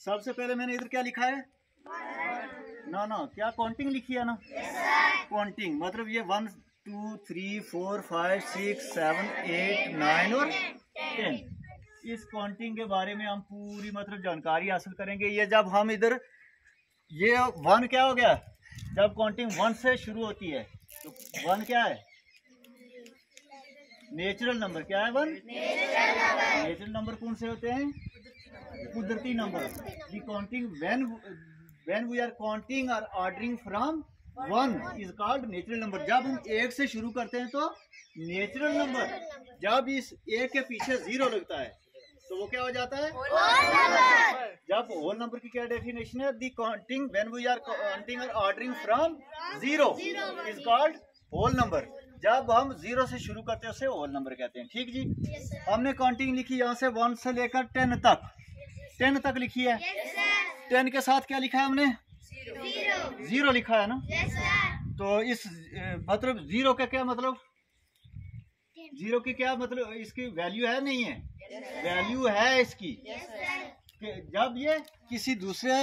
सबसे पहले मैंने इधर क्या लिखा है? ना ना, क्या काउंटिंग लिखी है ना? काउंटिंग मतलब ये 1 2 3 4 5 6 7 8 9 और 10। इस काउंटिंग के बारे में हम पूरी मतलब जानकारी हासिल करेंगे। ये जब हम इधर ये 1 क्या हो गया, जब काउंटिंग 1 से शुरू होती है तो 1 क्या है? Natural number. क्या है 1? नेचुरल नंबर कौन से होते हैं? कुदरती number. The counting when we are counting और ordering from 1 is called natural number. जब हम 1 से शुरू करते हैं तो नेचुरल नंबर। जब इस 1 के पीछे 0 लगता है तो वो क्या हो जाता है? जब होल नंबर की क्या डेफिनेशन है? The counting when we are counting और ordering from 0 is called whole number. जब हम 0 से शुरू करते हैं उसे होल नंबर कहते हैं। ठीक जी। हमने काउंटिंग लिखी यहाँ से 1 से लेकर 10 तक। 10 तक लिखी है। 10 के साथ क्या लिखा है हमने? 0 लिखा है ना। तो इस मतलब 0 का क्या मतलब? 0 की क्या मतलब? इसकी वैल्यू है नहीं है? वैल्यू है इसकी। जब ये किसी दूसरे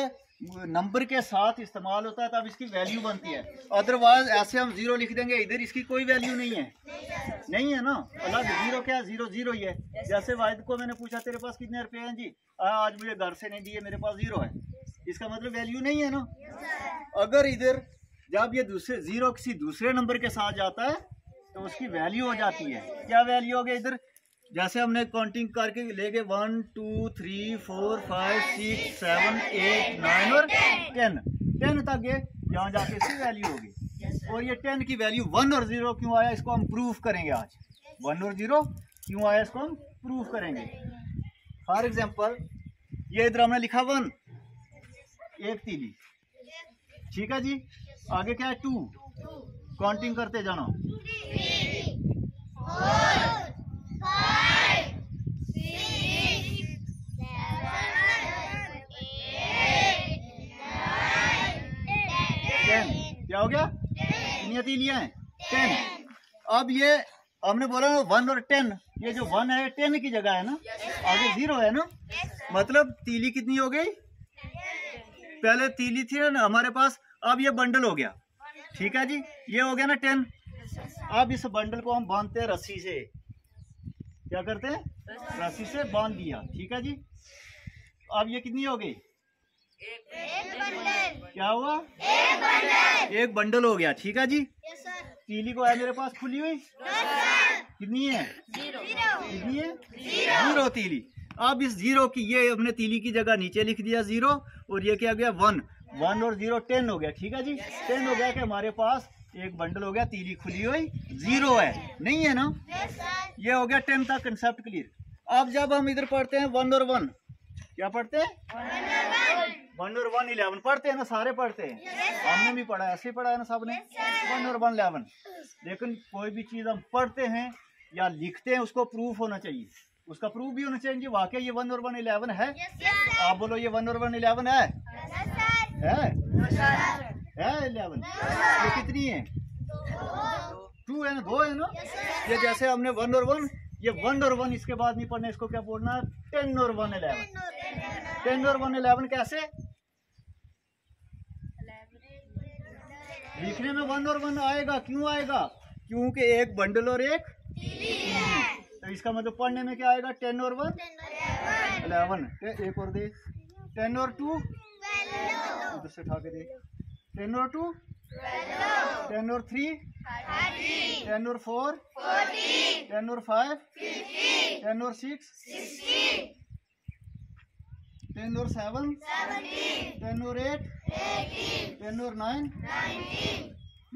नंबर के साथ इस्तेमाल होता है तब इसकी वैल्यू बनती है। अदरवाइज ऐसे हम 0 लिख देंगे, इधर इसकी कोई वैल्यू नहीं है। नहीं है ना, अलग। 0 क्या? 0 0 ही है। जैसे वाहिद को मैंने पूछा तेरे पास कितने रुपए हैं जी? आज मुझे घर से नहीं दिए, मेरे पास 0 है। इसका मतलब वैल्यू नहीं है ना। अगर इधर जब ये दूसरे 0 किसी दूसरे नंबर के साथ जाता है तो उसकी वैल्यू हो जाती है। क्या वैल्यू हो गई? इधर जैसे हमने काउंटिंग करके ले गए 1 2 3 4 5 6 7 8 9 और 10 तक ये यहाँ जाके इसकी वैल्यू होगी। और ये 10 की वैल्यू 1 और 0 क्यों आया इसको हम प्रूफ करेंगे आज। 1 और 0 क्यों आया इसको हम प्रूफ करेंगे। फॉर एग्जाम्पल ये इधर हमने लिखा 1, एक तीली। ठीक है जी। आगे क्या है? 2। काउंटिंग करते जाना। 10 क्या हो गया? कितनी तीलियां हैं? 10। अब ये हमने बोला ना 1 और 10, ये जो 1 है 10 की जगह है ना, आगे 0 है ना। मतलब तीली कितनी हो गई? पहले तीली थी ना हमारे पास, अब ये बंडल हो गया। ठीक है जी। ये हो गया ना 10। अब इस बंडल को हम बांधते हैं रस्सी से। क्या करते हैं? रस्सी से बांध दिया। ठीक है जी। अब ये कितनी हो गई? क्या हुआ? एक बंडल हो गया। ठीक है जी। तीली को है मेरे पास खुली हुई। कितनी है? 0। कितनी है? 0 तीली। अब इस 0 की ये हमने तीली की जगह नीचे लिख दिया 0, और ये क्या गया? 1 और 0 10 हो गया। ठीक है जी। 10 हो गया कि हमारे पास एक बंडल हो गया, तीली खुली हुई 0 है। नहीं है ना। ये हो गया 10 का कंसेप्ट क्लियर। अब जब हम इधर पढ़ते हैं 1 और 1, क्या पढ़ते हैं? 1 और 1 11 पढ़ते हैं ना, सारे पढ़ते हैं। हमने भी पढ़ा है, ऐसे ही पढ़ा है ना सबने। 1 और 1 11। लेकिन कोई भी चीज हम पढ़ते हैं या लिखते हैं उसको प्रूफ होना चाहिए, उसका प्रूफ भी होना चाहिए। वाकई ये 1 और 1 11 है। आप बोलो ये 1 और 1 11 है? है 11। ये कितनी है? 2 है ना, 2 है ना। ये जैसे हमने 1 और 1, ये 1 और 1 इसके बाद नहीं पढ़ना, इसको क्या बोलना है? 10 और 1 11। 10 और 1 11 कैसे लिखने में 1 और 1 आएगा? क्यों आएगा? क्योंकि एक बंडल और एक तीली। तो इसका मतलब पढ़ने में क्या आएगा? 10 और 1 11। एक और दे। 10 और 2 उधर से उठा के दे। 10 और 2 10 और 3 10 और 4 10 और 5 10 और 6 10 और 7 10 और 8 10 और 9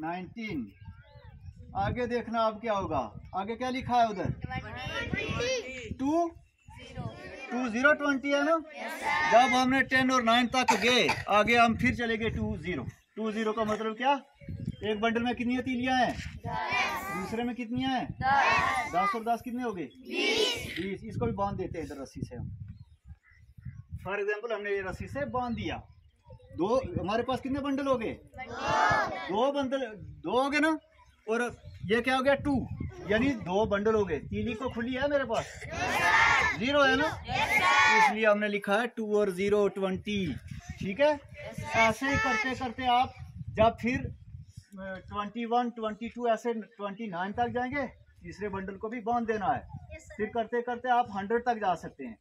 19। आगे देखना अब क्या होगा। आगे क्या लिखा है उधर? 2 0 20 है ना। जब हमने 10 और 9 तक गए, आगे हम फिर चले गए 2 0 का मतलब क्या? एक बंडल में कितनी तीलियां हैं? दूसरे में कितनी हैं? 10 और 10 कितने हो गए? 20। इसको भी बांध देते हैं इधर रस्सी से हम। फॉर एग्जाम्पल हमने ये रस्सी से बांध दिया। हमारे पास कितने बंडल हो गए? 2 बंडल, 2 हो गए ना। और ये क्या हो गया? 2, यानी 2 बंडल हो गए। तीली को खुली है मेरे पास? 0 है ना। इसलिए हमने लिखा है 2 और 0 20। ठीक है, ऐसे ही करते करते आप जब फिर 21 22 ऐसे 29 तक जाएंगे, तीसरे बंडल को भी बांध देना है। फिर करते करते आप 100 तक जा सकते हैं।